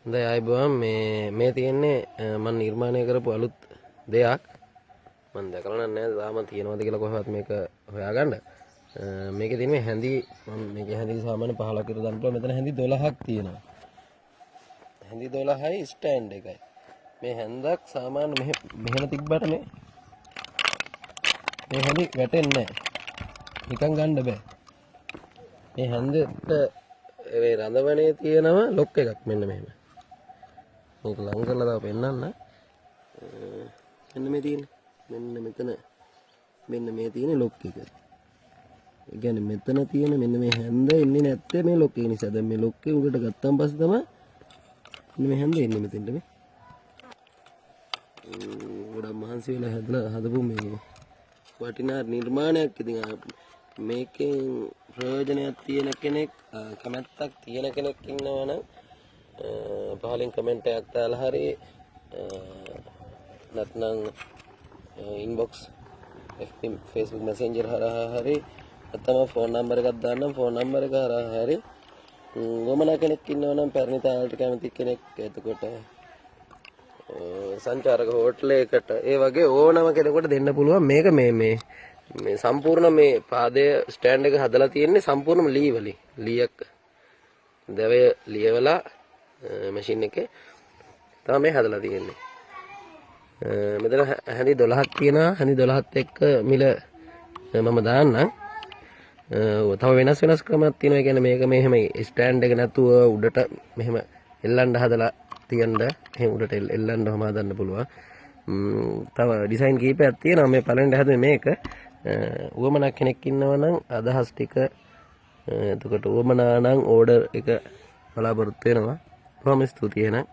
හොඳයි ආයිබෝම් මේ තියෙන්නේ මම නිර්මාණය කරපු අලුත් දෙයක් මම දැකලා නැහැ තාම තියෙනවද කියලා කොහොමවත් මේක හොයාගන්න මේකේ තියෙන මේ හැඳි මම මේකේ හැඳි සාමාන්‍ය 15ක් විතර දාන්න පුළුවන් මෙතන හැඳි 12ක් තියෙනවා හැඳි 12යි ස්ටෑන්ඩ් එකයි මේ හැන්දක් සාමාන්‍ය මෙහෙම තිබ්බට මේ හැඳි වැටෙන්නේ නැහැ නිකන් ගන්න බෑ මේ හැන්දට මේ රඳවනේ තියෙනවා ලොක් එකක් මෙන්න මෙහෙම මේක ලං කරලා දාව පෙන්නන්න මෙන්න මේ තියෙන්නේ මෙන්න මෙතන මෙන්න මේ තියෙන ලොක් එක. ඒ කියන්නේ මෙතන තියෙන මෙන්න මේ හැන්ද එන්නේ නැත්තේ මේ ලොක් එක නිසා. දැන් මේ ලොක් එක උඩට ගත්තාන් පස්සේ තමයි මෙන්න මේ හැන්ද එන්නේ මෙතෙන්ට මේ. ගොඩක් මහන්සි වෙලා හදපු මේ වටිනා නිර්මාණයක්. ඉතින් මේකෙන් ප්‍රයෝජනයක් තියෙන කෙනෙක් කැමැත්තක් තියෙන කෙනෙක් ඉන්නවා නම් පහලින් කමෙන්ට් එකක් දාලා හරි නැත්නම් ඉන්බොක්ස් FB Facebook Messenger හරහා හරි නැත්නම් ෆෝන් නම්බර් එකක් දාන්නම් ෆෝන් නම්බර් එක හරහා හරි ගොමනා කෙනෙක් ඉන්නවා නම් පැරණි තාලට කැමති කෙනෙක් එතකොට සංචාරක හෝටලයකට ඒ වගේ ඕනම කෙනෙකුට දෙන්න පුළුවන් මේක මේ සම්පූර්ණ මේ පාදයේ ස්ටෑන්ඩ් එක හදලා තියෙන්නේ සම්පූර්ණම ලී වලින් ලීයක් දවය ලියවලා මැෂින් එකේ තමයි මේ හදලා තියෙන්නේ. මෙතන හැඳි 12ක් තියෙනවා. හැඳි 12ත් එක්ක මිල මම දාන්නම්. තව වෙනස් ක්‍රමයක් තියෙනවා. ඒ කියන්නේ මේක මෙහෙම ස්ටෑන්ඩ් එක නැතුව උඩට මෙහෙම එල්ලන්න හදලා තියන්න. එහෙම උඩට එල්ලන්න හදාන්න පුළුවන්. තව ඩිසයින් කීපයක් තියෙනවා. මේ පළවෙනිට හැදුවේ මේක. උවමනා කෙනෙක් ඉන්නවා නම් අදහස් ටික එතකොට උවමනා නම් ඕඩර් එක බලාපොරොත්තු වෙනවා. බොහොම ස්තුතියි එහෙනම්.